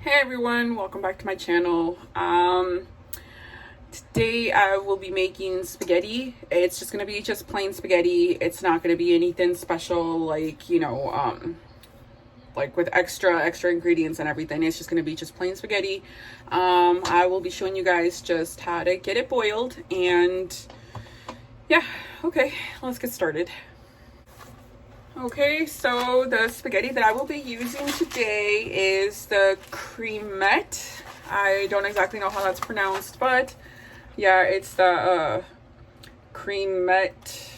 Hey everyone, welcome back to my channel. Today I will be making spaghetti. It's just gonna be just plain spaghetti. It's not gonna be anything special like, like with extra ingredients and everything. It's just gonna be just plain spaghetti. I will be showing you guys just how to get it boiled, and yeah, okay, let's get started. Okay, so the spaghetti that I will be using today is the cremette. I don't exactly know how that's pronounced, but yeah, it's the cremette.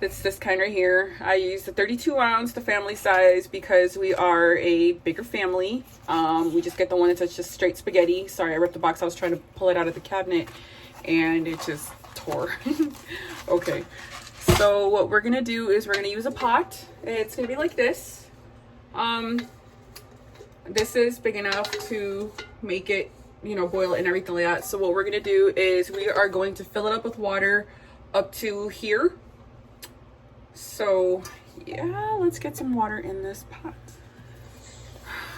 It's this kind right here. I use the 32 ounce, the family size, because we are a bigger family. We just get the one that's just straight spaghetti. Sorry, I ripped the box. I was trying to pull it out of the cabinet and it just tore. Okay. So what we're gonna do is we're gonna use a pot. It's gonna be like this. This is big enough to make it, boil and everything like that. So what we're gonna do is we are going to fill it up with water up to here. So yeah, let's get some water in this pot.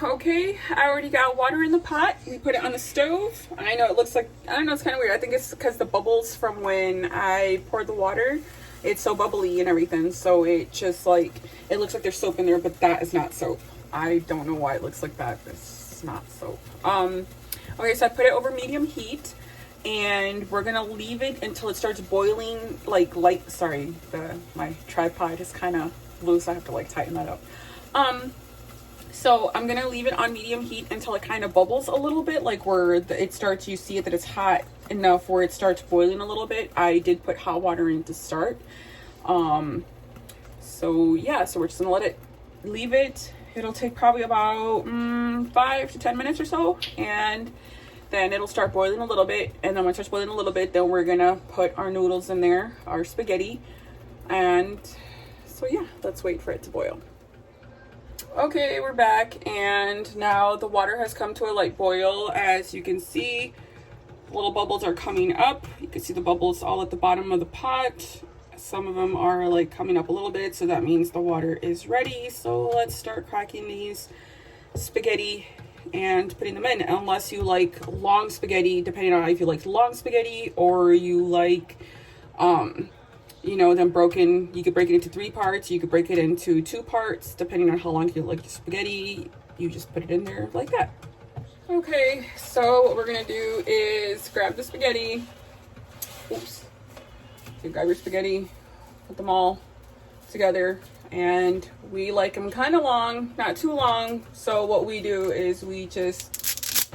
Okay, I already got water in the pot. We put it on the stove. I know it looks like, I don't know, it's kind of weird. I think it's because the bubbles from when I poured the water, it's so bubbly and everything, so it just like, it looks like there's soap in there, but that is not soap. I don't know why it looks like that. It's not soap. Okay, so I put it over medium heat, and we're gonna leave it until it starts boiling, like light. Sorry, my tripod is kind of loose. I have to like tighten that up. So I'm gonna leave it on medium heat until it kind of bubbles a little bit, like where it starts, you see it that it's hot enough where it starts boiling a little bit. I did put hot water in to start. So yeah, so we're just gonna leave it. It'll take probably about 5 to 10 minutes or so, and then it'll start boiling a little bit. And then when it starts boiling a little bit, then we're gonna put our noodles in there, our spaghetti. And so yeah, let's wait for it to boil. Okay, we're back, and now the water has come to a light boil. As you can see, little bubbles are coming up. You can see the bubbles all at the bottom of the pot. Some of them are like coming up a little bit, so that means the water is ready. So let's start cracking these spaghetti and putting them in, unless you like long spaghetti, depending on if you like long spaghetti or you like them broken. You could break it into 3 parts, you could break it into 2 parts, depending on how long you like the spaghetti. You just put it in there like that. Okay, so what we're gonna do is grab the spaghetti. Oops. You grab your spaghetti, put them all together, and we like them kind of long, not too long. So what we do is we just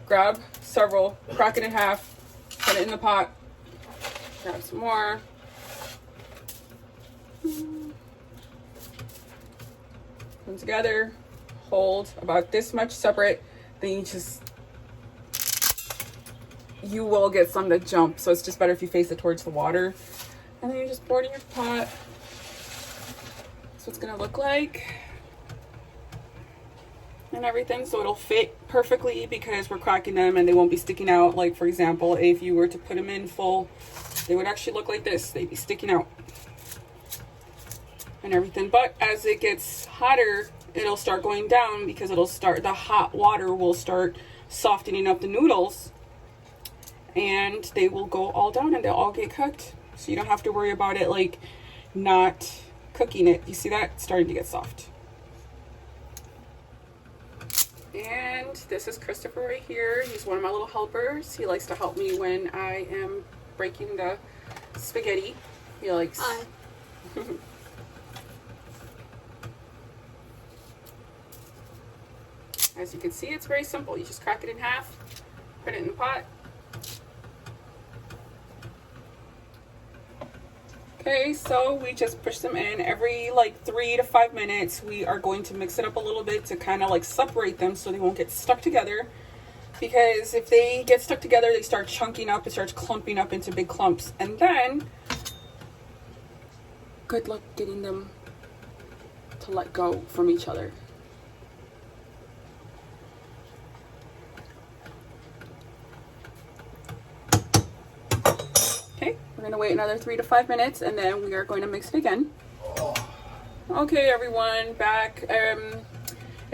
grab several, crack it in half, put it in the pot, grab some more. Put them together, hold about this much separate. Then you will get some that jump, so it's just better if you face it towards the water. And then you just pour it in your pot. That's what it's gonna look like. And everything, so it'll fit perfectly because we're cracking them and they won't be sticking out. Like for example, if you were to put them in full, they would actually look like this. They'd be sticking out and everything. But as it gets hotter, it'll start going down because the hot water will start softening up the noodles, and they will go all down and they'll all get cooked. So you don't have to worry about it like not cooking it. You see that? It's starting to get soft. And this is Christopher right here. He's one of my little helpers. He likes to help me when I am breaking the spaghetti. He likes... Hi. As you can see, it's very simple. You just crack it in half, put it in the pot. Okay, so we just push them in every like 3 to 5 minutes. We are going to mix it up a little bit to kind of like separate them so they won't get stuck together. Because if they get stuck together, they start chunking up, it starts clumping up into big clumps. And then, good luck getting them to let go from each other. We're gonna wait another 3 to 5 minutes, and then we are going to mix it again. Okay, everyone, back.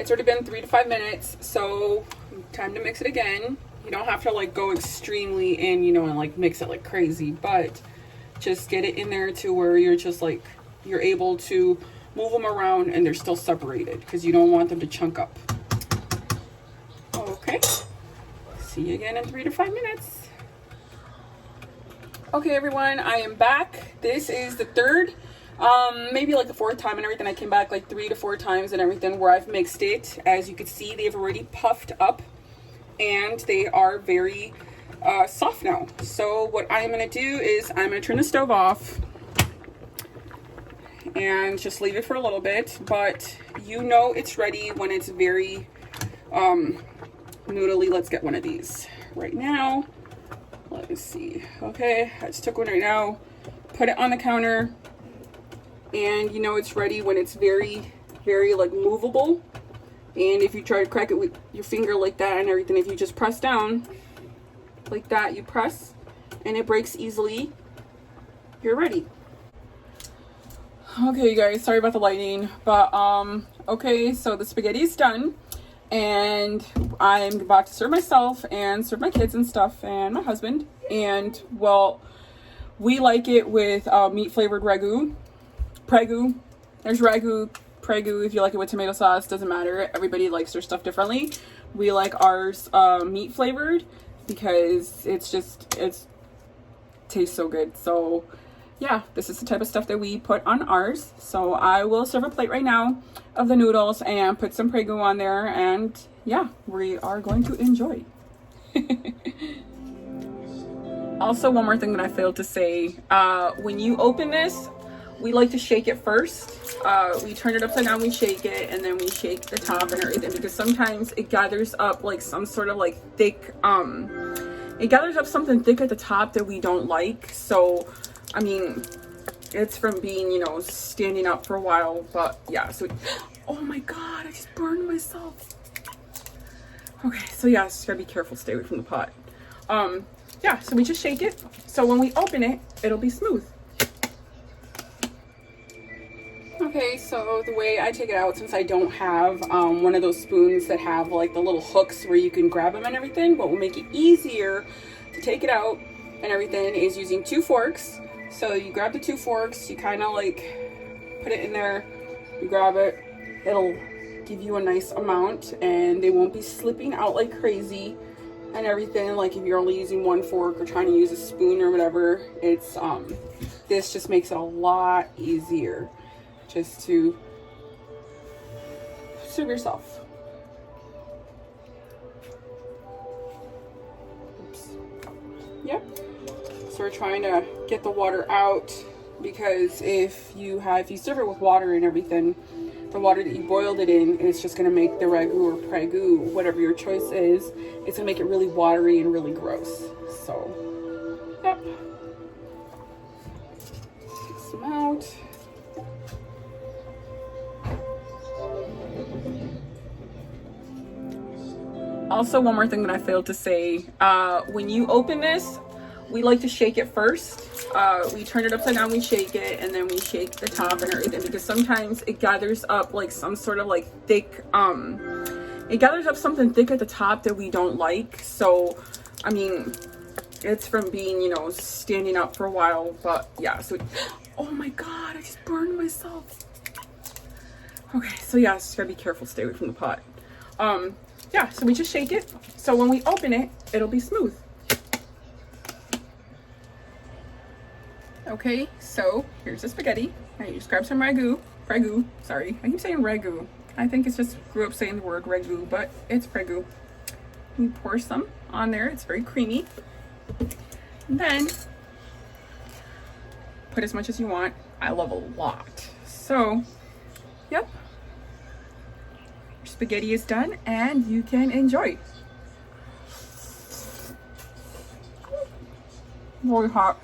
It's already been 3 to 5 minutes, so time to mix it again. You don't have to like go extremely in, you know, and like mix it like crazy, but just get it in there to where you're just like, you're able to move them around and they're still separated because you don't want them to chunk up. Okay, see you again in 3 to 5 minutes. Okay everyone, I am back. This is the third, maybe like the fourth time and everything. I came back like 3 to 4 times and everything where I've mixed it. As you can see, they've already puffed up and they are very soft now. So what I'm gonna do is I'm gonna turn the stove off and just leave it for a little bit, but you know it's ready when it's very noodly. Let's get one of these right now. Let me see. Okay, I just took one right now, put it on the counter, and you know it's ready when it's very, very like movable. And if you try to crack it with your finger like that and everything, if you just press down like that, you press and it breaks easily, you're ready. Okay you guys, sorry about the lighting, but okay, so the spaghetti is done and I'm about to serve myself and serve my kids and stuff and my husband. And well, we like it with meat flavored ragu, pregu. There's ragu, pregu. If you like it with tomato sauce, doesn't matter. Everybody likes their stuff differently. We like ours meat flavored because it tastes so good. So yeah, this is the type of stuff that we put on ours. So I will serve a plate right now of the noodles and put some prego on there, and yeah, we are going to enjoy. Also, one more thing that I failed to say, when you open this, we like to shake it first. We turn it upside down, we shake it, and then we shake the top and everything, because sometimes it gathers up like some sort of like thick, it gathers up something thick at the top that we don't like. So I mean, it's from being, you know, standing up for a while, but yeah, so, oh my God, I just burned myself. Okay, so yeah, just gotta be careful, stay away from the pot. Yeah, so we just shake it, so when we open it, it'll be smooth. Okay, so the way I take it out, since I don't have one of those spoons that have like the little hooks where you can grab them and everything, what will make it easier to take it out and everything is using 2 forks. So you grab the 2 forks, you kind of like put it in there, you grab it, it'll give you a nice amount and they won't be slipping out like crazy and everything. Like if you're only using 1 fork or trying to use a spoon or whatever, it's this just makes it a lot easier just to serve yourself. Oops. Yep. So we're trying to get the water out, because if you serve it with water and everything, the water that you boiled it in, it's just going to make the ragu or pregu, whatever your choice is, it's going to make it really watery and really gross. So, yep. Take some out. Also, one more thing that I failed to say, when you open this, we like to shake it first. We turn it upside down, we shake it, and then we shake the top and everything, because sometimes it gathers up like some sort of like thick, it gathers up something thick at the top that we don't like. So, I mean, it's from being, you know, standing up for a while, but yeah, so, oh my God, I just burned myself. Okay, so yeah, just gotta be careful, stay away from the pot. Yeah, so we just shake it, so when we open it, it'll be smooth. Okay, so here's the spaghetti. I just grab some ragu, sorry, I keep saying ragu. I think it's just grew up saying the word ragu, but it's pregu. You pour some on there, it's very creamy. And then put as much as you want. I love a lot. So, yep. Your spaghetti is done and you can enjoy. Really hot.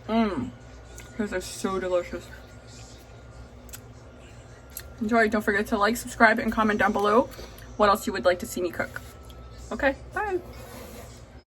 Because they're so delicious. Enjoy. Don't forget to like, subscribe, and comment down below what else you would like to see me cook. Okay, bye.